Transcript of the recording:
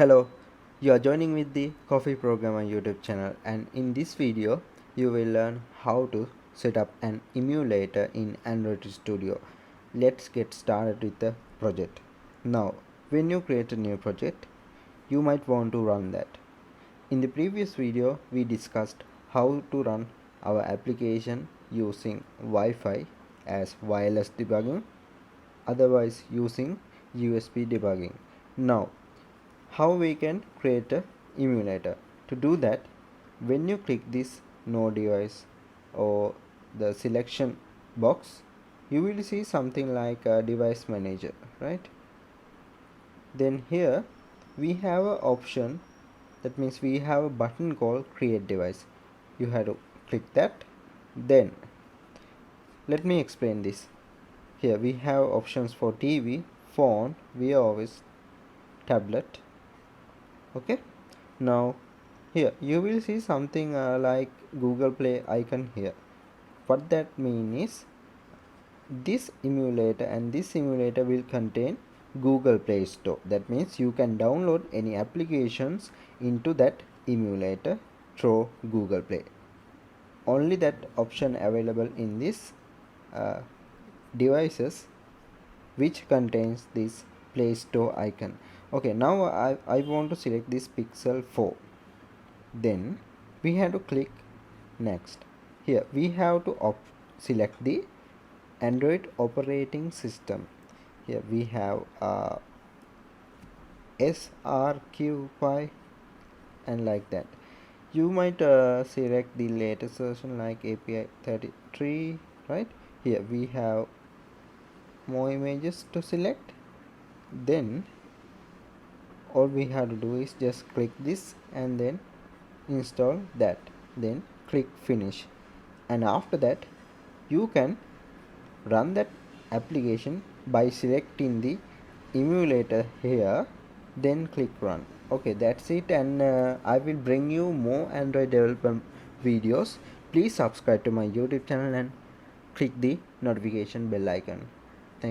Hello, you are joining with the Coffee Programmer YouTube channel, and in this video you will learn how to set up an emulator in Android Studio. Let's get started with the project. Now, when you create a new project, you might want to run that. In the previous video, we discussed how to run our application using Wi-Fi as wireless debugging, otherwise using USB debugging. Now, how we can create a emulator. To do that, when you click this no device or the selection box, you will see something like a device manager, right? Then here we have an option, that means we have a button called create device. You have to click that. Then let me explain this. Here we have options for TV, phone, VOS, tablet. Okay, now here you will see something like Google Play icon here. What that means is this emulator and this emulator will contain Google Play Store. That means you can download any applications into that emulator through Google Play. Only that option available in this devices which contains this Play Store icon. Okay, now I want to select this Pixel 4. Then we have to click next. Here we have to select the Android operating system. Here we have SRQ5 and like that. You might select the latest version like API 33, right? Here we have more images to select. Then all we have to do is just click this and then install that, then click finish, and after that you can run that application by selecting the emulator here, then click run. Okay, that's it, and I will bring you more Android development videos. Please subscribe to my YouTube channel and click the notification bell icon.